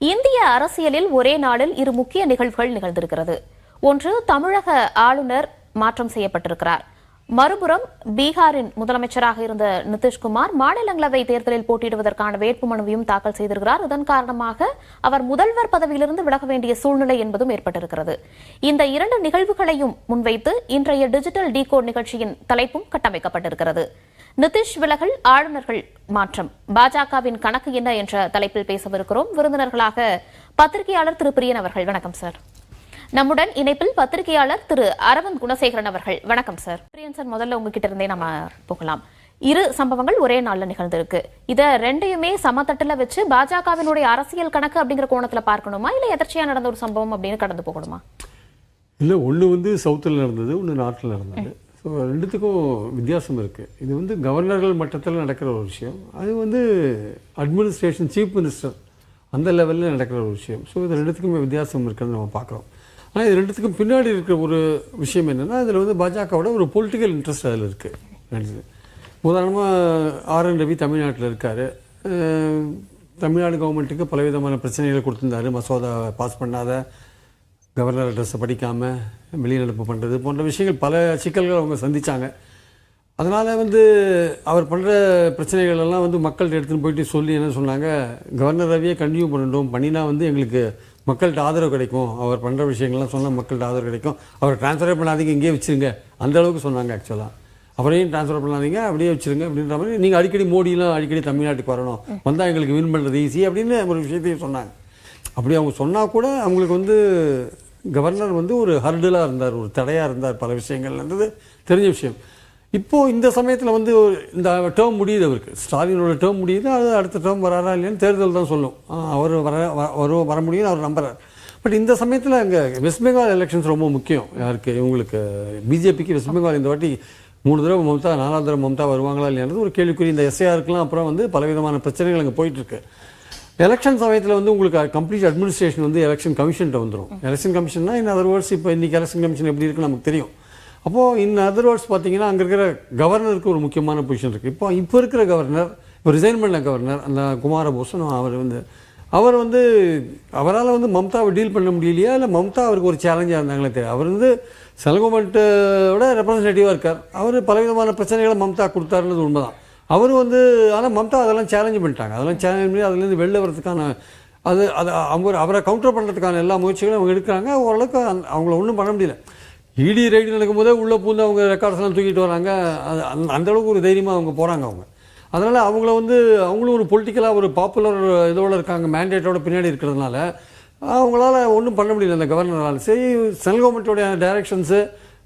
இந்திய அரசியலில் ஒரே நாளில் இரு முக்கிய நிகழ்வுகள் நிகழ்ந்திருக்கிறது. ஒன்று, தமிழக ஆளுநர் மாற்றம் செய்யப்பட்டிருக்கிறார். மறுபுறம் பீகாரின் முதலமைச்சராக இருந்த நிதிஷ்குமார் மாநிலங்களவை தேர்தலில் போட்டியிடுவதற்கான வேட்புமனுவையும் தாக்கல் செய்திருக்கிறார். இதன் காரணமாக அவர் முதல்வர் பதவியிலிருந்து விலக வேண்டிய சூழ்நிலை என்பதும் ஏற்பட்டிருக்கிறது. இந்த இரண்டு நிகழ்வுகளையும் முன்வைத்து இன்றைய டிஜிட்டல் டிகோட் நிகழ்ச்சியின் தலைப்பும் கட்டமைக்கப்பட்டிருக்கிறது. நிதிஷ் விலகல், ஆளுநர்கள் மாற்றம், பாஜகவின் கணக்கு என்ன என்ற தலைப்பில் பேசவிருக்கிறோம். விருந்தினர்களாக பத்திரிகையாளர் திரு பிரியன் அவர்கள். வணக்கம் சார். நம்முடன் இணைப்பில் பத்திரிகையாளர் திரு அரவிந்த் குணசேகரன் அவர்கள். வணக்கம் சார். பிரியன் சார், முதல்ல உங்ககிட்ட இருந்தே நம்ம போகலாம். இரு சம்பவங்கள் ஒரே நாள்ல நிகழ்ந்திருக்கு. இத ரெண்டையுமே சமத்தட்டுல வச்சு பாஜகவினுடைய அரசியல் கணக்கு அப்படிங்கிற கோணத்துல பார்க்கணுமா, இல்ல எதர்ச்சியா நடந்த ஒரு சம்பவம் அப்படின்னு கடந்து போகணுமா? இல்ல, ஒண்ணு சவுத்தில் நடந்தது, ஒண்ணு நாட்டில் நடந்தது. ஸோ ரெண்டுத்துக்கும் வித்தியாசம் இருக்குது. இது கவர்னர்கள் மட்டத்தில் நடக்கிற ஒரு விஷயம், அது அட்மினிஸ்ட்ரேஷன் சீஃப் மினிஸ்டர் அந்த லெவலில் நடக்கிற ஒரு விஷயம். ஸோ இது ரெண்டுத்துக்குமே வித்தியாசம் இருக்குன்னு நம்ம பார்க்குறோம். ஆனால் இது ரெண்டுத்துக்கும் பின்னாடி இருக்கிற ஒரு விஷயம் என்னென்னா, இதில் பாஜகவோட ஒரு பொலிட்டிக்கல் இன்ட்ரெஸ்ட் அதில் இருக்குது. உதாரணமாக ஆர்.என். ரவி தமிழ்நாட்டில் இருக்கார். தமிழ்நாடு கவர்மெண்ட்டுக்கு பலவிதமான பிரச்சனைகளை கொடுத்துருந்தாரு. மசோதா பாஸ் பண்ணாத, கவர்னர் அட்ரஸை படிக்காமல் வெளிநடப்பு பண்ணுறது போன்ற விஷயங்கள், பல சிக்கல்கள் அவங்க சந்தித்தாங்க. அதனால் அவர் பண்ணுற பிரச்சனைகள் எல்லாம் மக்கள்கிட்ட எடுத்துன்னு போயிட்டு சொல்லி என்ன சொன்னாங்க, கவர்னர் ரவியை கண்டினியூ பண்ணணும், பண்ணினா எங்களுக்கு மக்கள்கிட்ட ஆதரவு கிடைக்கும், அவர் பண்ணுற விஷயங்கள்லாம் சொன்னால் மக்கள்கிட்ட ஆதரவு கிடைக்கும், அவர் ட்ரான்ஸ்ஃபரே பண்ணாதீங்க, இங்கேயே வச்சுருங்க, அந்த அளவுக்கு சொன்னாங்க. ஆக்சுவலாக அவரையும் ட்ரான்ஸ்ஃபர் பண்ணாதீங்க, அப்படியே வச்சுருங்க அப்படின்ற மாதிரி, நீங்கள் அடிக்கடி மோடியெலாம் அடிக்கடி தமிழ்நாட்டுக்கு வரணும், வந்தால் எங்களுக்கு வின் பண்ணுறது ஈஸி அப்படின்னு ஒரு விஷயத்தையும் சொன்னாங்க. அப்படி அவங்க சொன்னால் கூட அவங்களுக்கு கவர்னர் ஒரு ஹர்டலாக இருந்தார், ஒரு தடையாக இருந்தார் பல விஷயங்கள்ன்றது தெரிஞ்ச விஷயம். இப்போது இந்த சமயத்தில் இந்த டேர்ம் முடியுது, அவருக்கு ஸ்டாலினோட டேர்ம் முடியுது, அது அடுத்த டேர்ம் வராரா இல்லையான்னு தேர்தல் தான் சொல்லும். அவர் வர முடியும்னு அவர் நம்புறார். பட் இந்த சமயத்தில் அங்கே வெஸ்ட் பெங்கால் எலெக்ஷன்ஸ் ரொம்ப முக்கியம். யாருக்கு? இவங்களுக்கு பிஜேபிக்கு வெஸ்ட் பெங்கால் இந்த வாட்டி 3 தடவை மம்தா, 4வது தடவை மம்தா வருவாங்களா இல்லையானது ஒரு கேள்விக்குறி. இந்த எஸ்ஐஆருக்குலாம் அப்புறம் பலவிதமான பிரச்சனைகள் அங்கே போயிட்டுருக்கு. எலெக்ஷன் சமயத்தில் உங்களுக்கு கம்ப்ளீட் அட்மினிஸ்ட்ரேஷன் எலெக்ஷன் கமிஷன்கிட்ட வந்துடும். எலெக்ஷன் கமிஷன்னா இன் அதர் வேர்ட்ஸ், இப்போ இன்றைக்கி எலெக்ஷன் கமிஷன் எப்படி இருக்குன்னு நமக்கு தெரியும். அப்போது இன் அதர் வேர்ட்ஸ் பார்த்தீங்கன்னா, அங்கே இருக்கிற கவர்னருக்கு ஒரு முக்கியமான பொசிஷன் இருக்குது. இப்போ இருக்கிற கவர்னர், இப்போ ரிசைன் பண்ண கவர்னர் அந்த குமாரபோசன், அவர் அவரால் மம்தாவை டீல் பண்ண முடியலையா, இல்லை மம்தா அவருக்கு ஒரு சேலஞ்சாக இருந்தாங்களே தெரியும். அவர் சென்ட்ரல் கவர்மெண்ட்டோட ரெப்ரஸன்டேட்டிவாக இருக்கார். அவர் பலவிதமான பிரச்சனைகளை மம்தா கொடுத்தாருன்றது உண்மைதான். அவர் ஆனால் மம்தா அதெல்லாம் சேலஞ்சு பண்ணிட்டாங்க. அதெல்லாம் சேலஞ்ச் பண்ணி அதுலேருந்து வெளில வரதுக்கான அவரை கவுண்டர் பண்ணுறதுக்கான எல்லா முயற்சிகளும் அவங்க எடுக்கிறாங்க. ஓரளவுக்கு அவங்கள ஒன்றும் பண்ண முடியல. இடி ரைடு நடக்கும்போதே உள்ளே பூந்து அவங்க ரெக்கார்ட்ஸ்லாம் தூக்கிட்டு வராங்க. அந்தளவுக்கு ஒரு தைரியமாக அவங்க போகிறாங்க. அதனால் அவங்கள அவங்களும் ஒரு பொலிட்டிக்கலாக ஒரு பாப்புலர் இதோடு இருக்காங்க, மேண்டேட்டோட பின்னாடி இருக்கிறதுனால அவங்களால ஒன்றும் பண்ண முடியல அந்த கவர்னரால். சரி, சென்ட்ரல் கவர்மெண்ட்டோடைய டைரக்ஷன்ஸு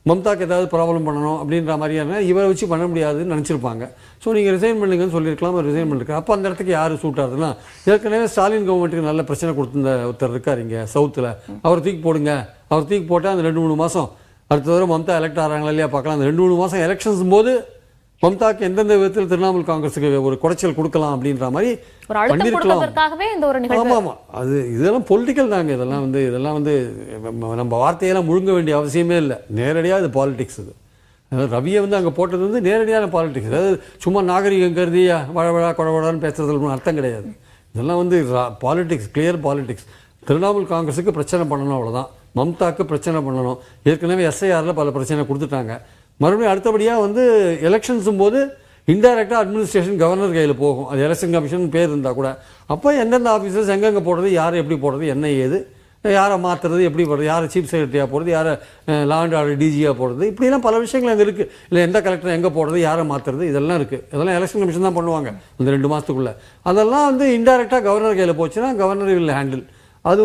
மம்தாக்கு ஏதாவது ப்ராப்ளம் பண்ணணும் அப்படின்ற மாதிரியான இவரை வச்சு பண்ண முடியாதுன்னு நினச்சிருப்பாங்க. ஸோ நீங்கள் ரிசைன் பண்ணுங்கன்னு சொல்லியிருக்கலாம், ரிசைன் பண்ணிருக்காரு. அப்போ அந்த இடத்துக்கு யார் சூட் ஆகுதுன்னா, ஏற்கனவே ஸ்டாலின் கவர்மெண்ட்டுக்கு நல்ல பிரச்சனை கொடுத்துருந்த ஒருத்தர் இருக்கார் இங்கே சவுத்தில், அவர் தூக்கி போடுங்க. அவர் தூக்கி போட்டால் அந்த 2-3 மாதம் அடுத்த தடவை மம்தா எலெக்ட் ஆகிறாங்களா இல்லையா பார்க்கலாம். அந்த 2-3 மாதம் எலெக்ஷன்ஸ் போது மம்தாக்கு எந்தெந்த விதத்தில் திரிணாமுல் காங்கிரஸுக்கு ஒரு குறைச்சல் கொடுக்கலாம் அப்படின்ற மாதிரி பண்ணிருக்கலாம். ஆமாம், இதெல்லாம் பொலிட்டிக்கல் தாங்க. இதெல்லாம் நம்ம வார்த்தையெல்லாம் முழுங்க வேண்டிய அவசியமே இல்லை. நேரடியாக இது பாலிடிக்ஸ். இது ரவியை அங்கே போட்டது நேரடியான பாலிடிக்ஸ். அதாவது சும்மா நாகரிகம் கருதி வழவழா குழவழான்னு பேசுறதுல அர்த்தம் கிடையாது. இதெல்லாம் பாலிடிக்ஸ், கிளியர் பாலிடிக்ஸ். திரிணாமுல் காங்கிரஸுக்கு பிரச்சனை பண்ணணும், அவ்வளோதான். மம்தாக்கு பிரச்சனை பண்ணணும். ஏற்கனவே எஸ்ஐஆரில் பல பிரச்சனை கொடுத்துட்டாங்க. மறுபடியும் அடுத்தபடியாக எலெக்ஷன்ஸும் போது இன்டைரக்டாக அட்மினிஸ்ட்ரேஷன் கவர்னர் கையில் போகும். அது எலெக்ஷன் கமிஷன் பேர் இருந்தால் கூட. அப்போ எந்தெந்த ஆஃபீஸர்ஸ் எங்கெங்கே போடுறது, யார் எப்படி போடுறது, என்ன ஏது, யாரை மாற்றுறது, எப்படி போடுறது, யாரை சீஃப் செக்ரட்டரியாக போடுறது, யாரை லா அண்ட் ஆர்டர் டிஜியாக போடுறது, இப்படிலாம் பல விஷயங்கள் அங்கே இருக்குது. இல்லை எந்த கலெக்டர் எங்கே போடுறது, யாரை மாற்றுறது, இதெல்லாம் இருக்குது. இதெல்லாம் எலெக்ஷன் கமிஷன் தான் பண்ணுவாங்க இந்த 2 மாதத்துக்குள்ளே. அதெல்லாம் இன்டைரக்டாக கவர்னர் கையில் போச்சுன்னா கவர்னர் வில் ஹேண்டில். அது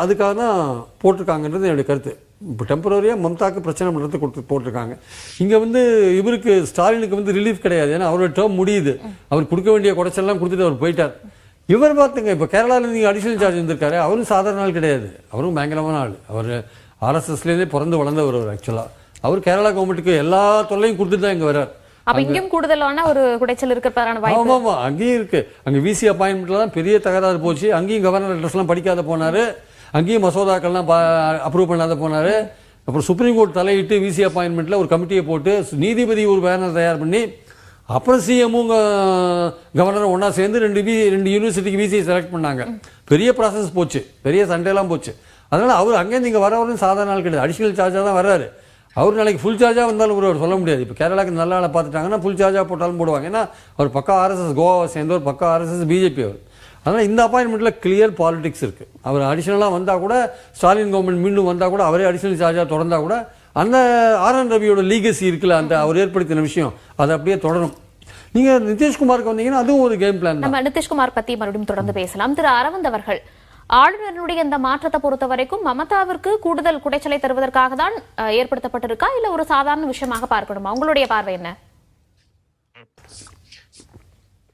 அதுக்காக தான் போட்டிருக்காங்கன்றது என்னுடைய கருத்து. இப்போ டெம்பரரியாக மம்தாக்கு பிரச்சனை பண்ணுறது போட்டிருக்காங்க. இங்கே இவருக்கு ஸ்டாலினுக்கு ரிலீஃப் கிடையாது. ஏன்னா அவரோட டேர்ம் முடியுது. அவர் கொடுக்க வேண்டிய குறைச்செல்லாம் கொடுத்துட்டு அவர் போயிட்டார். இவர் பார்த்துங்க, இப்போ கேரளாவில் நீங்கள் அடிஷனல் சார்ஜ் வந்திருக்காரு. அவரும் சாதாரண ஆள் கிடையாது, அவரும் பயங்கரமான ஆள். அவர் ஆர்எஸ்எஸ்லேருந்தே பிறந்து வளர்ந்தவர். ஆக்சுவலாக அவர் கேரளா கவர்மெண்ட்டுக்கு எல்லா தொல்லையும் கொடுத்துட்டு தான் இங்கே வர்றார். கூடுதலான ஒரு குடைச்சல் இருக்கிறான வாய்ப்பு. ஆமா, அங்கேயும் இருக்கு. அங்கே விசி அப்பாயின்மெண்ட்ல தான் பெரிய தகராறு போச்சு. அங்கேயும் கவர்னர் அட்ரஸ்லாம் படிக்காத போனாரு, அங்கேயும் மசோதாக்கள்லாம் அப்ரூவ் பண்ணாத போனாரு. அப்புறம் சுப்ரீம் கோர்ட் தலையிட்டு விசி அப்பாயின்மெண்ட்ல ஒரு கமிட்டியை போட்டு நீதிபதி ஒரு பேனர் தயார் பண்ணி அப்புறம் சிஎம்மும் கவர்னரும் ஒன்றா சேர்ந்து ரெண்டு யூனிவர்சிட்டிக்கு விசியை செலக்ட் பண்ணாங்க. பெரிய ப்ராசஸ் போச்சு, பெரிய சண்டையெல்லாம் போச்சு. அதனால் அவர் அங்கேருந்து இங்கே வரவரும் சாதாரண நாள் கிடையாது, அடிஷ்னல் சார்ஜாக தான் வர்றாரு. அவர் நாளைக்கு ஃபுல் சார்ஜாக வந்தாலும் அவர் சொல்ல முடியாது. இப்போ கேரளாவுக்கு நல்ல ஆளை பார்த்துட்டாங்கன்னா ஃபுல் சார்ஜாக போட்டாலும் போடுவாங்க. ஏன்னா அவர் பக்கா ஆர்எஸ்எஸ், கோவாவை சேர்ந்தவர், பக்கா ஆர்எஸ்எஸ், பிஜேபி அவர். அதனால் இந்த அப்பாயின்மெண்ட்டில் கிளியர் பாலிடிக்ஸ் இருக்குது. அவர் அடிஷ்னலாக வந்தால் கூட, ஸ்டாலின் கவர்மெண்ட் மீண்டும் வந்தால் கூட, அவரே அடிஷ்னல் சார்ஜாக தொடர்ந்தால் கூட அந்த ஆர்.என். ரவியோட லீகசி இருக்குல்ல, அந்த அவர் ஏற்படுத்தின விஷயம் அது அப்படியே தொடரும். நீங்கள் நிதிஷ்குமாருக்கு வந்தீங்கன்னா அதுவும் ஒரு கேம் பிளான். நம்ம நிதிஷ்குமார் பற்றி மறுபடியும் தொடர்ந்து பேசலாம். திரு அரவிந்த் அவர்கள், ஆளுநருடைய இந்த மாற்றத்தை பொறுத்த வரைக்கும் மமதாவிற்கு கூடுதல் குடைச்சலை தருவதற்காக தான் ஏற்படுத்தப்பட்டிருக்கா, இல்ல ஒரு சாதாரண விஷயமாக பார்க்கணுமா? உங்களுடைய பார்வை என்ன?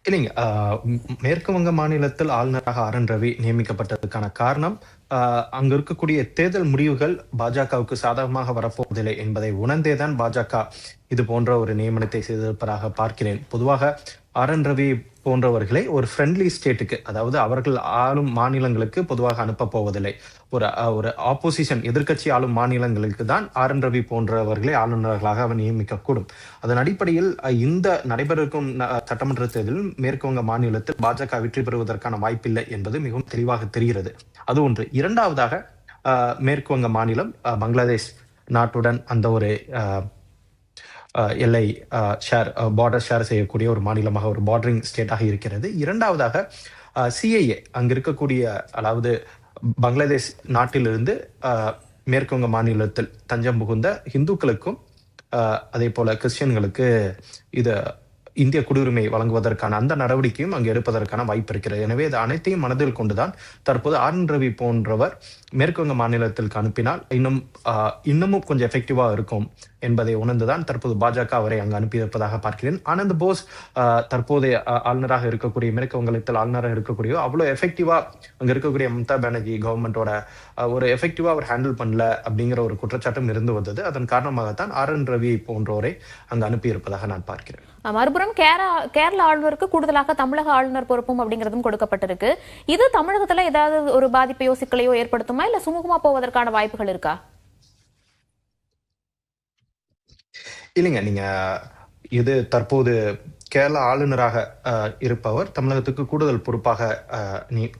இல்லைங்க, மேற்கு வங்க மாநிலத்தில் ஆளுநராக ஆர்.என். ரவி நியமிக்கப்பட்டதுக்கான காரணம் அங்க இருக்கக்கூடிய தேர்தல் முடிவுகள் பாஜகவுக்கு சாதகமாக வரப்போவதில்லை என்பதை உணர்ந்தேதான் பாஜக இது போன்ற ஒரு நியமனத்தை செய்திருப்பதாக பார்க்கிறேன். பொதுவாக ஆர்.என். ரவி போன்றவர்களை ஒரு ஃப்ரெண்ட்லி ஸ்டேட்டுக்கு, அதாவது அவர்கள் ஆளும் மாநிலங்களுக்கு பொதுவாக அனுப்ப போவதில்லை. ஒரு ஆப்போசிஷன், எதிர்க்கட்சி ஆளும் மாநிலங்களுக்கு தான் ஆர்.என். ரவி போன்றவர்களை ஆளுநர்களாக அவர் நியமிக்கக்கூடும். அதன் அடிப்படையில் இந்த நடைபெறும் சட்டமன்ற தேர்தலில் மேற்கு வங்க மாநிலத்தில் பாஜக வெற்றி பெறுவதற்கான வாய்ப்பில்லை என்பது மிகவும் தெளிவாக தெரிகிறது. அது ஒன்று. இரண்டாவதாக, மேற்கு வங்க மாநிலம் பங்களாதேஷ் நாட்டுடன் அந்த ஒரு எல்லை பார்டர் ஷேர் செய்யக்கூடிய ஒரு மாநிலமாக, ஒரு பார்டரிங் ஸ்டேட்டாக இருக்கிறது. இரண்டாவதாக, சிஏஏ அங்க இருக்கக்கூடிய, அதாவது பங்களாதேஷ் நாட்டிலிருந்து மேற்கு வங்க மாநிலத்தில் தஞ்சம் புகுந்த இந்துக்களுக்கும் அதே போல கிறிஸ்டியன்களுக்கு இது இந்திய குடியுரிமை வழங்குவதற்கான அந்த நடவடிக்கையும் அங்கு எடுப்பதற்கான வாய்ப்பு இருக்கிறது. எனவே இது அனைத்தையும் மனதில் கொண்டுதான் தற்போது ஆர்.என். ரவி போன்றவர் மேற்கு வங்க மாநிலத்திற்கு அனுப்பினால் இன்னமும் கொஞ்சம் எஃபெக்டிவா இருக்கும் என்பதை உணர்ந்துதான் தற்போது பாஜக அவரை அங்கு அனுப்பியிருப்பதாக பார்க்கிறேன். ஆனந்த் போஸ் தற்போதைய ஆளுநராக இருக்கக்கூடிய, மேற்கு வங்கத்தில் ஆளுநராக இருக்கக்கூடிய, அவ்வளவு எஃபெக்டிவா அங்க இருக்கக்கூடிய மம்தா பானர்ஜி கவர்மெண்டோட ஒரு எஃபெக்டிவா அவர் ஹேண்டில் பண்ணல அப்படிங்கிற ஒரு குற்றச்சாட்டும் இருந்து வந்தது. அதன் காரணமாகத்தான் ஆர்.என். ரவி போன்றோரை அங்கு அனுப்பியிருப்பதாக நான் பார்க்கிறேன். மறுபுறம் கேரள ஆளுநருக்கு கூடுதலாக தமிழக ஆளுநர் பொறுப்பும் அப்படிங்கிறதும் கொடுக்கப்பட்டிருக்கு. இது தமிழகத்துல ஏதாவது ஒரு பாதிப்பையோ சிக்கலையோ ஏற்படுத்துமா, இல்ல சுமூகமா போவதற்கான வாய்ப்புகள் இருக்கா? இல்லைங்க, நீங்க இது தற்போது கேரள ஆளுநராக இருப்பவர் தமிழகத்துக்கு கூடுதல் பொறுப்பாக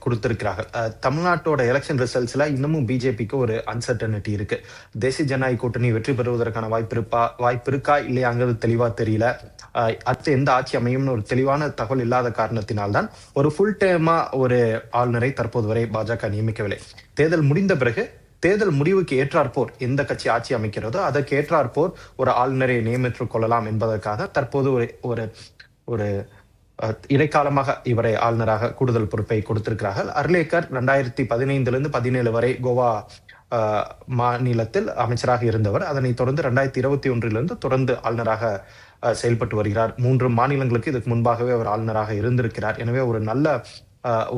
கொடுத்திருக்கிறார்கள். தமிழ்நாட்டோட எலெக்ஷன் ரிசல்ட்ஸ்ல இன்னமும் பிஜேபிக்கு ஒரு அன்சர்டனிட்டி இருக்கு. தேசிய ஜனநாயக கூட்டணி வெற்றி பெறுவதற்கான வாய்ப்பு இருக்கா இல்லையாங்கிறது தெளிவா தெரியல. அடுத்து எந்த ஆட்சி அமையும்னு ஒரு தெளிவான தகவல் இல்லாத காரணத்தினால்தான் ஒரு ஃபுல் டைமா ஒரு ஆளுநரை தற்போது வரை பாஜக நியமிக்கவில்லை. தேர்தல் முடிந்த பிறகு தேர்தல் முடிவுக்கு ஏற்றாற்போர் எந்த கட்சி ஆட்சி அமைக்கிறதோ அதற்கு ஏற்றாற்போர் ஒரு ஆளுநரை நியமித்துக் கொள்ளலாம் என்பதற்காக தற்போது ஒரு இடைக்காலமாக இவரை ஆளுநராக கூடுதல் பொறுப்பை கொடுத்திருக்கிறார்கள். அர்லேக்கர் 2015 17 வரை கோவா மாநிலத்தில் அமைச்சராக இருந்தவர். அதனைத் தொடர்ந்து 2021 தொடர்ந்து ஆளுநராக செயல்பட்டு வருகிறார். 3 மாநிலங்களுக்கு இதுக்கு முன்பாகவே அவர் ஆளுநராக இருந்திருக்கிறார். எனவே ஒரு நல்ல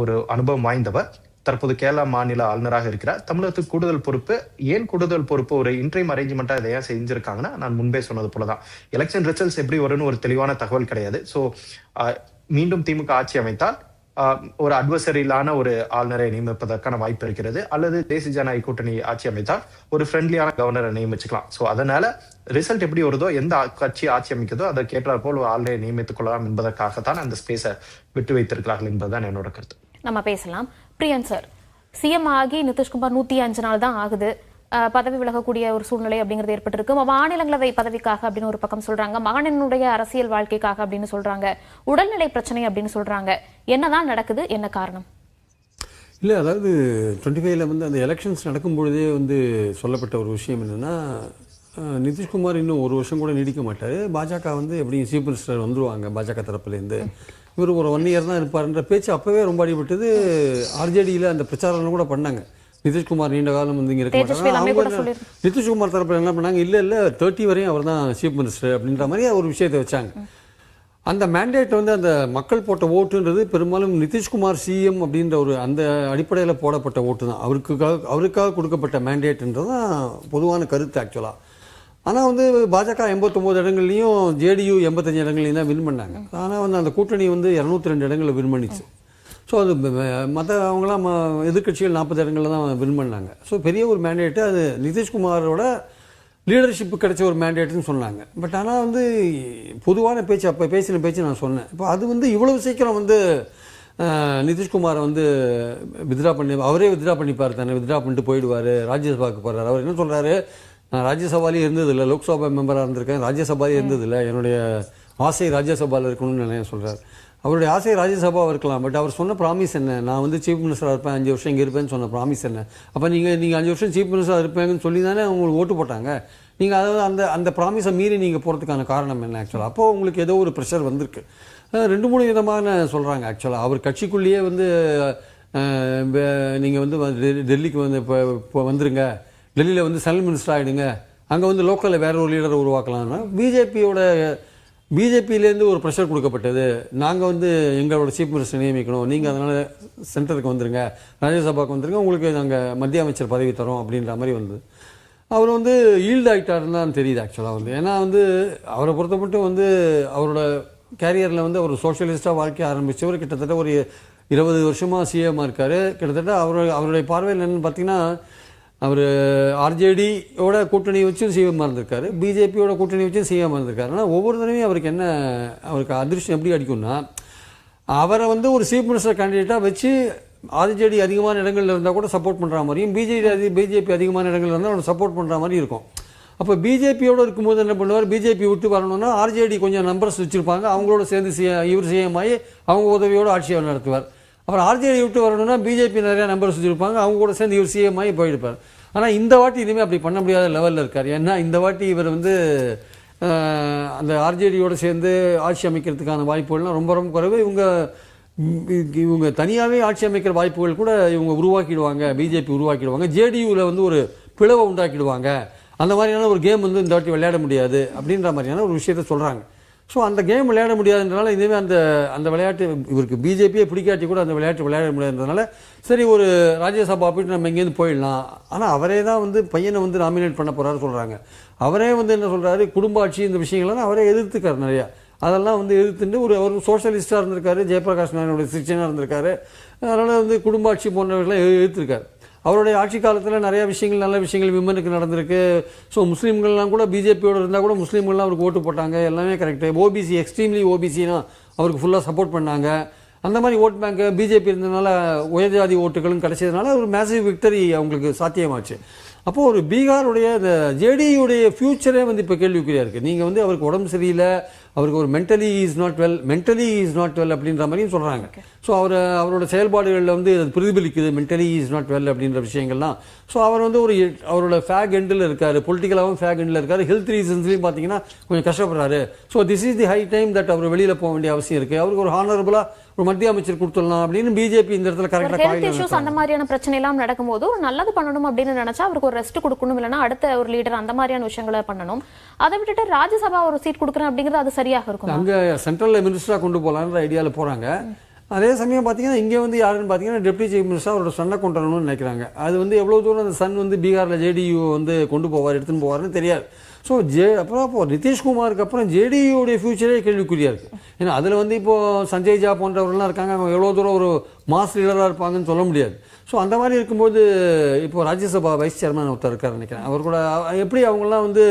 ஒரு அனுபவம் வாய்ந்தவர். தற்போது கேரளா மாநில ஆளுநராக இருக்கிறார். தமிழகத்துக்கு கூடுதல் பொறுப்பு, ஏன் கூடுதல் பொறுப்பு ஒரு இன்ட்ரீம் அரேஞ்ச்மெண்டா இதை ஏன் செஞ்சிருக்காங்கன்னா, நான் முன்பே சொன்னது போலதான், எலெக்ஷன் ரிசல்ட்ஸ் எப்படி வரும்னு ஒரு தெளிவான தகவல் கிடையாது. சோ மீண்டும் திமுக ஆட்சி அமைத்தால் ஒரு அட்வர்சரியிலான ஒரு ஆளுநரை நியமிப்பதற்கான வாய்ப்பு இருக்கிறது. அல்லது தேசிய ஜனநாயக கூட்டணி ஆட்சி அமைத்தால் ஒரு ஃப்ரெண்ட்லியான கவர்னரை நியமிச்சுக்கலாம். சோ அதனால ரிசல்ட் எப்படி வருதோ, எந்த கட்சி ஆட்சி அமைக்கிறதோ அதற்கு ஏற்றாற் போல் ஒரு ஆளுநரை நியமித்துக் கொள்ளலாம் என்பதற்காகத்தான் அந்த ஸ்பேஸை விட்டு வைத்திருக்கிறார்கள் என்பதுதான் என்னோட கருத்து. நம்ம பேசலாம். பிரியன் சார், சிஎம் ஆகி நிதிஷ்குமார் 105 நாள் தான் ஆகுது. பதவி விலகக்கூடிய ஒரு சூழ்நிலை அப்படிங்கிறது ஏற்பட்டிருக்கு. மாநிலங்களவை பதவிக்காக அப்படின்னு ஒரு பக்கம் சொல்றாங்க, மகனினுடைய அரசியல் வாழ்க்கைக்காக அப்படின்னு சொல்றாங்க, உடல்நிலை பிரச்சனை அப்படின்னு சொல்றாங்க. என்னதான் நடக்குது, என்ன காரணம்? இல்லை, அதாவது 25ல் வந்து அந்த எலெக்ஷன்ஸ் நடக்கும் பொழுதே வந்து சொல்லப்பட்ட ஒரு விஷயம் என்னென்னா, நிதிஷ்குமார் இன்னும் ஒரு வருஷம் கூட நீடிக்க மாட்டார், பாஜக வந்து எப்படியும் சீஃப் மினிஸ்டர் வந்துருவாங்க பாஜக தரப்புலேருந்து, இவர் ஒரு 1 இயர் தான் இருப்பார்ன்ற பேச்சு அப்போவே ரொம்ப அடிபட்டது. ஆர்ஜேடியில் அந்த பிரச்சாரம் கூட பண்ணாங்க, நிதிஷ்குமார் நீண்ட காலம் வந்து இங்கே இருக்க மாட்டாங்க. நிதிஷ்குமார் தரப்பில் என்ன பண்ணாங்க, இல்லை 30 வரையும் அவர் தான் சீஃப் மினிஸ்டர் அப்படின்ற மாதிரி ஒரு விஷயத்தை வச்சாங்க. அந்த மேண்டேட் வந்து அந்த மக்கள் போட்ட ஓட்டுன்றது பெரும்பாலும் நிதிஷ்குமார் சிஎம் அப்படின்ற ஒரு அந்த அடிப்படையில் போடப்பட்ட ஓட்டு தான், அவருக்காக கொடுக்கப்பட்ட மேண்டேட்ன்றது தான் பொதுவான கருத்து ஆக்சுவலாக. ஆனால் வந்து பாஜக 89 இடங்கள்லையும் ஜேடியு 85 இடங்கள்லையும் தான் வின் பண்ணாங்க. ஆனால் வந்து அந்த கூட்டணி வந்து 202 இடங்களில் வின் பண்ணிச்சு. ஸோ அது மற்ற அவங்களாம் எதிர்கட்சிகள் 40 இடங்களில் தான் வின் பண்ணாங்க. ஸோ பெரிய ஒரு மேண்டேட்டு அது நிதிஷ்குமாரோட லீடர்ஷிப்பு கிடைச்ச ஒரு மேண்டேட்னு சொன்னாங்க. பட் ஆனால் வந்து பொதுவான பேச்சு, அப்போ பேசின பேச்சு நான் சொன்னேன். இப்போ அது வந்து இவ்வளவு சீக்கிரம் வந்து நிதிஷ்குமாரை வந்து அவரே வித்ரா பண்ணிப்பார் தானே, வித்ரா பண்ணிட்டு போயிடுவார், ராஜ்யசபாவுக்கு போகிறார். அவர் என்ன சொல்கிறாரு, நான் ராஜ்யசபாலே இருந்ததில்லை, லோக்சபா மெம்பராக இருந்திருக்கேன், ராஜ்யசபாலே இருந்ததில்லை, என்னுடைய ஆசை ராஜ்யசபாவில் இருக்கணும்னு நினைய சொல்கிறார். அவருடைய ஆசை ராஜ்யசபாவாக இருக்கலாம். பட் அவர் சொன்ன ப்ராமிஸ் என்ன, நான் வந்து சீஃப் மினிஸ்டராக இருப்பேன், 5 வருஷம் இங்கே இருப்பேன்னு சொன்ன ப்ராமிஸ் என்ன? அப்போ நீங்கள் 5 வருஷம் சீஃப் மினிஸ்டராக இருப்பேங்கன்னு சொல்லி தானே உங்களுக்கு ஓட்டு போட்டாங்க. நீங்கள் அதாவது அந்த ப்ராமிஸை மீறி நீங்கள் போகிறதுக்கான காரணம் என்ன ஆக்சுவலாக? அப்போது உங்களுக்கு ஏதோ ஒரு ப்ரெஷர் வந்திருக்கு. 2-3 விதமான சொல்கிறாங்க ஆக்சுவலாக. அவர் கட்சிக்குள்ளேயே வந்து நீங்கள் வந்து டெல்லிக்கு வந்து இப்போ வந்துருங்க, டெல்லியில் வந்து சென்ட்ரல் மினிஸ்டர் ஆகிடுங்க, அங்கே வந்து லோக்கலில் வேற ஒரு லீடரை உருவாக்கலாம்னா பிஜேபியிலேருந்து ஒரு ப்ரெஷர் கொடுக்கப்பட்டது. நாங்கள் வந்து எங்களோட சீஃப் மினிஸ்டர் நியமிக்கணும், நீங்கள் அதனால் சென்டருக்கு வந்துருங்க, ராஜ்யசபாவுக்கு வந்துருங்க, உங்களுக்கு நாங்கள் மத்திய அமைச்சர் பதவி தரோம் அப்படின்ற மாதிரி வந்தது. அவர் வந்து ஈல்டு ஆகிட்டாருன்னு தான் தெரியுது ஆக்சுவலாக வந்து. ஏன்னா வந்து அவரை பொறுத்த மட்டும் வந்து அவரோட கேரியரில் வந்து அவர் சோஷியலிஸ்டாக வாழ்க்கையை ஆரம்பித்தவர். கிட்டத்தட்ட ஒரு 20 வருஷமாக சிஎம்மாக இருக்கார். கிட்டத்தட்ட அவருடைய பார்வையில் என்னென்னு பார்த்தீங்கன்னா, அவர் ஆர்ஜேடியோட கூட்டணி வச்சும் சிஎம்மாக இருந்திருக்காரு, பிஜேபியோட கூட்டணி வச்சும் சிஎம்மாக இருந்திருக்காரு. ஆனால் ஒவ்வொரு தடவையும் அவருக்கு அதிர்ஷ்டம் எப்படி அடிக்கும்னா, அவரை வந்து ஒரு சீஃப் மினிஸ்டர் கேண்டிடேட்டாக வச்சு ஆர்ஜேடி அதிகமான இடங்களில் இருந்தால் கூட சப்போர்ட் பண்ணுற மாதிரியும், பிஜேபி அதிகமான இடங்களில் இருந்தால் அவர் சப்போர்ட் பண்ணுற மாதிரி இருக்கும். அப்போ பிஜேபியோடு இருக்கும்போது என்ன பண்ணுவார், பிஜேபி விட்டு வரணும்னா ஆர்ஜேடி கொஞ்சம் நம்பர்ஸ் வச்சுருப்பாங்க, அவங்களோட சேர்ந்து இவர் சிஎம் ஆகி அவங்க உதவியோடு ஆட்சியை நடத்துவார். அப்புறம் ஆர்ஜேடி விட்டு வரணும்னா பிஜேபி நிறையா நம்பர்ஸ் வச்சுருப்பாங்க, அவங்க கூட சேர்ந்து இவர் சிஎம் ஆகி போயிடுப்பார். ஆனால் இந்த வாட்டி இனிமேல் அப்படி பண்ண முடியாத லெவலில் இருக்கார். ஏன்னா இந்த வாட்டி இவர் வந்து அந்த ஆர்ஜேடியோடு சேர்ந்து ஆட்சி அமைக்கிறதுக்கான வாய்ப்புகள்லாம் ரொம்ப ரொம்ப குறைவு. இவங்க தனியாகவே ஆட்சி அமைக்கிற வாய்ப்புகள் கூட இவங்க உருவாக்கிடுவாங்க, பிஜேபி உருவாக்கிடுவாங்க, ஜேடியூவில் வந்து ஒரு பிளவை உண்டாக்கிடுவாங்க. அந்த மாதிரியான ஒரு கேம் வந்து இந்த வாட்டி விளையாட முடியாது அப்படின்ற மாதிரியான ஒரு விஷயத்த சொல்கிறாங்க. ஸோ அந்த கேம் விளையாட முடியாதுன்றனால இனிமேல் அந்த விளையாட்டு இவருக்கு பிஜேபியே பிடிக்காட்டி கூட அந்த விளையாட்டு விளையாட முடியாதுன்றதுனால சரி ஒரு ராஜ்யசபா போயிட்டு நம்ம இங்கேருந்து போயிடலாம். ஆனால் அவரே தான் வந்து பையனை வந்து நாமினேட் பண்ண போகிறாரு சொல்கிறாங்க. அவரே வந்து என்ன சொல்கிறாரு, குடும்ப ஆட்சி இந்த விஷயங்கள்லாம் அவரே எதிர்த்துக்கார் நிறையா. அதெல்லாம் வந்து எதிர்த்துட்டு அவர் சோஷியலிஸ்டாக இருந்திருக்காரு, ஜெயபிரகாஷ் நாராயணோட சிக்ஷனாக இருந்திருக்காரு. அதனால் வந்து குடும்ப ஆட்சி போன்றவர்களாம் எதிர்த்திருக்காரு. அவருடைய ஆட்சி காலத்தில் நிறையா விஷயங்கள், நல்ல விஷயங்கள் விமனுக்கு நடந்திருக்கு. ஸோ முஸ்லீம்கள்லாம் கூட பிஜேபியோடு இருந்தால் கூட முஸ்லீம்கள்லாம் அவருக்கு ஓட்டு போட்டாங்க, எல்லாமே கரெக்டு. ஓபிசி எக்ஸ்ட்ரீம்லி ஓபிசினா அவருக்கு ஃபுல்லாக சப்போர்ட் பண்ணாங்க. அந்த மாதிரி ஓட் பேங்க் பிஜேபி இருந்ததுனால உயர்ஜாதி ஓட்டுகளும் கிடைச்சதுனால ஒரு மேசிவ் விக்டரி அவங்களுக்கு சாத்தியமாச்சு. அப்போது ஒரு பீகாருடைய இந்த ஜேடியுடைய ஃபியூச்சரே வந்து இப்போ கேள்விக்குறியாக இருக்குது. நீங்கள் வந்து அவருக்கு உடம்பு சரியில்லை, அவருக்கு ஒரு மென்டலி இஸ் நாட் வெல் அப்படின்ற மாதிரியும் சொல்கிறாங்க. ஸோ அவரோட செயல்பாடுகளில் வந்து அது பிரதிபலிக்குது, மென்டலி இஸ் நாட் வெல் அப்படின்ற விஷயங்கள்லாம். ஸோ அவர் வந்து அவரோட ஃபேக் எண்டில் இருக்கார், பொலிட்டிக்கலாகவும் ஃபேக் எண்டில் இருக்கார், ஹெல்த் ரீசன்ஸ்லையும் பார்த்தீங்கன்னா கொஞ்சம் கஷ்டப்படுறாரு. So this is the high time that அவர் வெளியில் போக வேண்டிய அவசியம் இருக்குது. அவருக்கு ஒரு ஹானரபுளாக ஒரு மத்திய அமைச்சர் கொடுத்துடலாம் அப்படின்னு பிஜேபி இந்த இடத்துல கரெக்டாக அந்த மாதிரியான பிரச்சனை எல்லாம் நடக்கும்போது ஒரு நல்லது பண்ணணும் அப்படின்னு நினைச்சா அவருக்கு ஒரு ரெஸ்ட் கொடுக்கணும், இல்லைன்னா அடுத்த ஒரு லீடர் அந்த மாதிரியான விஷயங்களை பண்ணணும். அதை விட்டுட்டு ராஜ்யசபா ஒரு சீட் கொடுக்குறேன் அப்படிங்கிறது அது சரியாக இருக்கும். அங்கே சென்ட்ரல் மினிஸ்டராக கொண்டு போகலான்ற ஐடியாவில் போகிறாங்க. அதே சமயம் பார்த்தீங்கன்னா இங்கே வந்து யாருன்னு பார்த்தீங்கன்னா டெப்டி சீஃப் மினிஸ்டர் அவரோட சன்னை கொண்டு வரணும்னு நினைக்கிறாங்க. அது வந்து எவ்வளோ தூரம் அந்த சன் வந்து பீகாரில் ஜேடியு வந்து கொண்டு போவார், எடுத்துன்னு போவார்னு தெரியாது. ஸோ அப்புறம் நிதிஷ்குமாருக்கு அப்புறம் ஜேடியுடைய ஃபியூச்சரே கேள்விக்குறியாக இருக்குது. ஏன்னா அதில் வந்து இப்போது சஞ்சய் ஜா போன்றவர்கள்லாம் இருக்காங்க, அவங்க எவ்வளோ தூரம் ஒரு மாஸ் லீடராக இருப்பாங்கன்னு சொல்ல முடியாது. ஸோ அந்த மாதிரி இருக்கும்போது இப்போது ராஜ்யசபா வைஸ் சேர்மன் ஒருத்தர் இருக்கார் நினைக்கிறேன். அவர் கூட எப்படி அவங்களாம் வந்து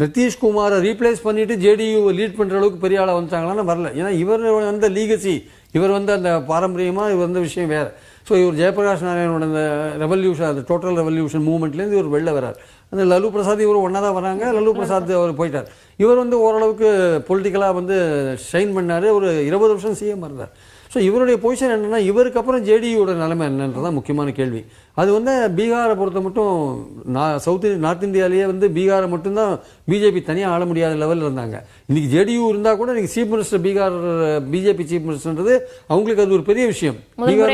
நிதிஷ்குமாரை ரீப்ளேஸ் பண்ணிவிட்டு ஜேடியு லீட் பண்ணுற அளவுக்கு பெரிய ஆளாக வந்துட்டாங்களான்னு வரல. ஏன்னா இவர் வந்து லீகசி, இவர் வந்து அந்த பாரம்பரியமாக இவர் வந்த விஷயம் வேறு. ஸோ இவர் ஜெயபிரகாஷ் நாராயணோட அந்த ரெவல்யூஷன், அந்த டோட்டல் ரெவல்யூஷன் மூவ்மெண்ட்லேருந்து இவர் வெளில வரார். அந்த லல்லு பிரசாத் இவர் ஒன்றா தான் வராங்க. லல்லு பிரசாத் அவர் போயிட்டார். இவர் வந்து ஓரளவுக்கு பொலிட்டிக்கலாக வந்து ஷைன் பண்ணார், ஒரு 20 வருஷம் சிஎம் இருந்தார். ஸோ இவருடைய பொசிஷன் என்னென்னா இவருக்கு அப்புறம் ஜேடியோட நிலைமை என்னன்றதான் முக்கியமான கேள்வி. அது வந்து பீகாரை பொறுத்த மட்டும் நார்த் இந்தியாவிலேயே வந்து பீகாரை மட்டும்தான் பிஜேபி தனியாக ஆள முடியாத லெவலில் இருந்தாங்க. இன்றைக்கி ஜேடியு இருந்தால் கூட இன்றைக்கி chief minister Bihar BJP chief மினிஸ்டர்ன்றது அவங்களுக்கு அது ஒரு பெரிய விஷயம். பீகார்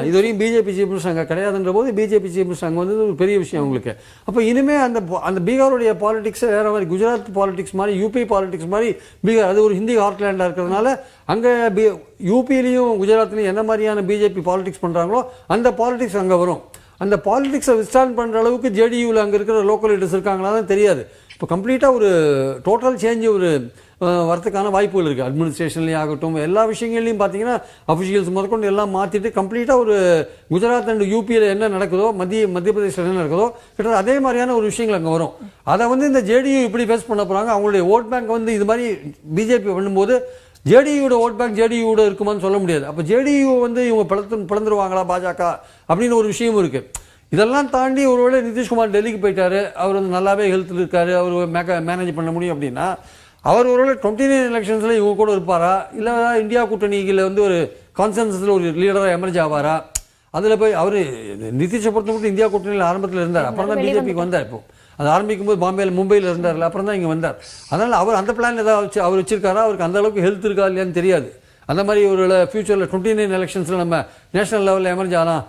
இது வரையும் பிஜேபி சீஃப் மினிஸ்டர் அங்கே கிடையாதுன்ற போது பிஜேபி சீஃப் மினிஸ்டர் அங்கே வந்து ஒரு பெரிய விஷயம் அவங்களுக்கு. அப்போ இனிமேல் அந்த பீகாருடைய பாலிடிக்ஸ் வேறு மாதிரி, குஜராத் பாலிடிக்ஸ் மாதிரி, யூபி பாலிடிக்ஸ் மாதிரி பீகார் அது ஒரு ஹிந்தி ஹார்ட்லேண்டாக இருக்கிறதுனால அங்கே யூபியிலையும் குஜராத்லையும் என்ன மாதிரியான பிஜேபி பாலிடிக்ஸ் பண்ணுறாங்களோ அந்த பாலிடிக்ஸ் அங்கே வரும். அந்த பாலிடிக்ஸை விஸ்டாண்ட் பண்ணுற அளவுக்கு ஜேடியூவில் அங்கே இருக்கிற லோக்கல் லீடர்ஸ் இருக்காங்களா தான் தெரியாது. இப்போ கம்ப்ளீட்டாக ஒரு டோட்டல் சேஞ்ச் ஒரு வரத்துக்கான வாய்ப்புகள் இருக்குது. அட்மினிஸ்ட்ரேஷன்லேயும் ஆகட்டும், எல்லா விஷயங்கள்லையும் பார்த்தீங்கன்னா அஃபிஷியல்ஸ் முதற்கொண்டு எல்லாம் மாற்றிட்டு கம்ப்ளீட்டாக ஒரு குஜராத் அண்ட் யூபியில் என்ன நடக்குதோ, மத்திய பிரதேசில் என்ன நடக்குதோ கிட்டத்தட்ட அதே மாதிரியான ஒரு விஷயங்கள் அங்கே வரும். அதை வந்து இந்த ஜேடியு இப்படி ஃபேஸ் பண்ண போகிறாங்க. அவங்களுடைய ஓட் பேங்க் வந்து இது மாதிரி பிஜேபி பண்ணும்போது ஜேடியூட ஓட் பேங்க் ஜேடியூட இருக்குமான்னு சொல்ல முடியாது. அப்போ ஜேடியு வந்து இவங்க பிளந்துருவாங்களா பாஜக அப்படின்னு ஒரு விஷயமும் இருக்குது. இதெல்லாம் தாண்டி ஒருவேளை நிதிஷ்குமார் டெல்லிக்கு போயிட்டாரு, அவர் வந்து நல்லாவே ஹெல்த்தில் இருக்காரு, அவர் மேனேஜ் பண்ண முடியும் அப்படின்னா அவர் ஒருவேளை 29 எலெக்ஷன்ஸில் இவங்க கூட இருப்பாரா, இல்லை இந்தியா கூட்டணியில் வந்து ஒரு கான்சென்சஸில் ஒரு லீடராக எமர்ஜ் ஆவாரா? அதில் போய் அவர் நிதிஷை பொறுத்த மட்டும் இந்தியா கூட்டணியில் ஆரம்பத்தில் இருந்தார், அப்புறம் தான் பிஜேபிக்கு வந்தார். இப்போ அது ஆரம்பிக்கும் போது மும்பையில் இருந்தார்ல, அப்புறம் தான் இங்கே வந்தார். அதனால் அவர் அந்த பிளான் ஏதாவது அவர் வச்சிருக்காரா, அவருக்கு அந்த அளவுக்கு ஹெல்த் இருக்கா இல்லையான்னு தெரியாது. அந்த மாதிரி ஒரு ஃபியூச்சரில் 29 எலெக்ஷன்ஸில் நம்ம நேஷனல் லெவலில் எமர்ஜ் ஆனால்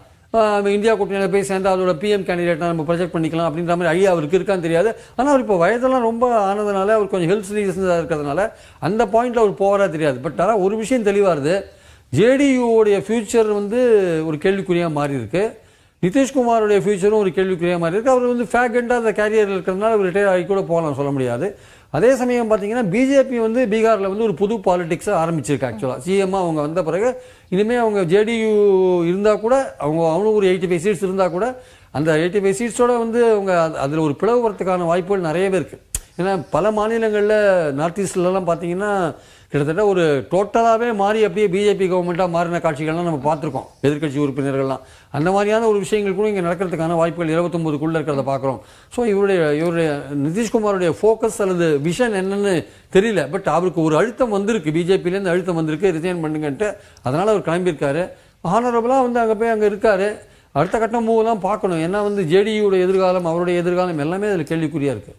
இந்தியா கூட்டணியில் போய் சேர்ந்து அதோட பிஎம் கேண்டிடேட்டாக நம்ம ப்ரொஜெக்ட் பண்ணிக்கலாம் அப்படின்ற மாதிரி ஐடியா அவருக்கு இருக்கான்னு தெரியாது. ஆனால் அவர் இப்போ வயதெல்லாம் ரொம்ப ஆனதுனால, அவர் கொஞ்சம் ஹெல்த் ரீசன்ஸாக இருக்கிறதுனால அந்த பாயிண்ட்டில் அவர் போகிறா தெரியாது. பட் ஆனால் ஒரு விஷயம் தெளிவாக இருக்குது, ஜேடியூடைய ஃபியூச்சர் வந்து ஒரு கேள்விக்குறியாக மாறி இருக்கு. நிதிஷ்குமாரோடைய ஃபியூச்சரும் ஒரு கேள்விக்குறியாக மாறி இருக்குது. அவர் வந்து ஃபேகண்டாக அந்த கேரியரில் இருக்கிறதுனால அவர் ரிட்டையர் ஆகி கூட போகலாம், சொல்ல முடியாது. அதே சமயம் பார்த்தீங்கன்னா பிஜேபி வந்து பீகாரில் வந்து ஒரு புது பாலிடிக்ஸை ஆரம்பிச்சிருக்கு. ஆக்சுவலாக சிஎம்மாக அவங்க வந்த பிறகு இனிமேல் அவங்க ஜேடியு இருந்தால் கூட அவங்களுக்கு ஒரு 85 சீட்ஸ் இருந்தால் கூட அந்த 85 சீட்ஸோட வந்து அவங்க அதில் ஒரு பிளவு வரத்துக்கான வாய்ப்புகள் நிறையவே இருக்குது. ஏன்னா பல மாநிலங்களில் நார்த் ஈஸ்ட்லலாம் பார்த்தீங்கன்னா கிட்டத்தட்ட ஒரு டோட்டலாகவே மாறி அப்படியே பிஜேபி கவர்மெண்ட்டாக மாறின காட்சிகள்லாம் நம்ம பார்த்துருக்கோம், எதிர்க்கட்சி உறுப்பினர்கள்லாம். அந்த மாதிரியான ஒரு விஷயங்கள் கூட இங்கே நடக்கிறதுக்கான வாய்ப்புகள் 29க்குள்ளே இருக்கிறத பார்க்குறோம். ஸோ இவருடைய நிதிஷ்குமாருடைய ஃபோக்கஸ் அல்லது விஷன் என்னன்னு தெரியல. பட் அவருக்கு ஒரு அழுத்தம் வந்திருக்கு, பிஜேபியிலேருந்து அழுத்தம் வந்திருக்கு, ரிசைன் பண்ணுங்கன்ட்டு. அதனால் அவர் கிளம்பியிருக்காரு. ஹானரபுளாக வந்து அங்கே இருக்கார். அடுத்த கட்ட மூவெல்லாம் பார்க்கணும். ஏன்னா வந்து ஜேடியூட எதிர்காலம், அவருடைய எதிர்காலம் எல்லாமே அதில் கேள்விக்குறியாக இருக்குது.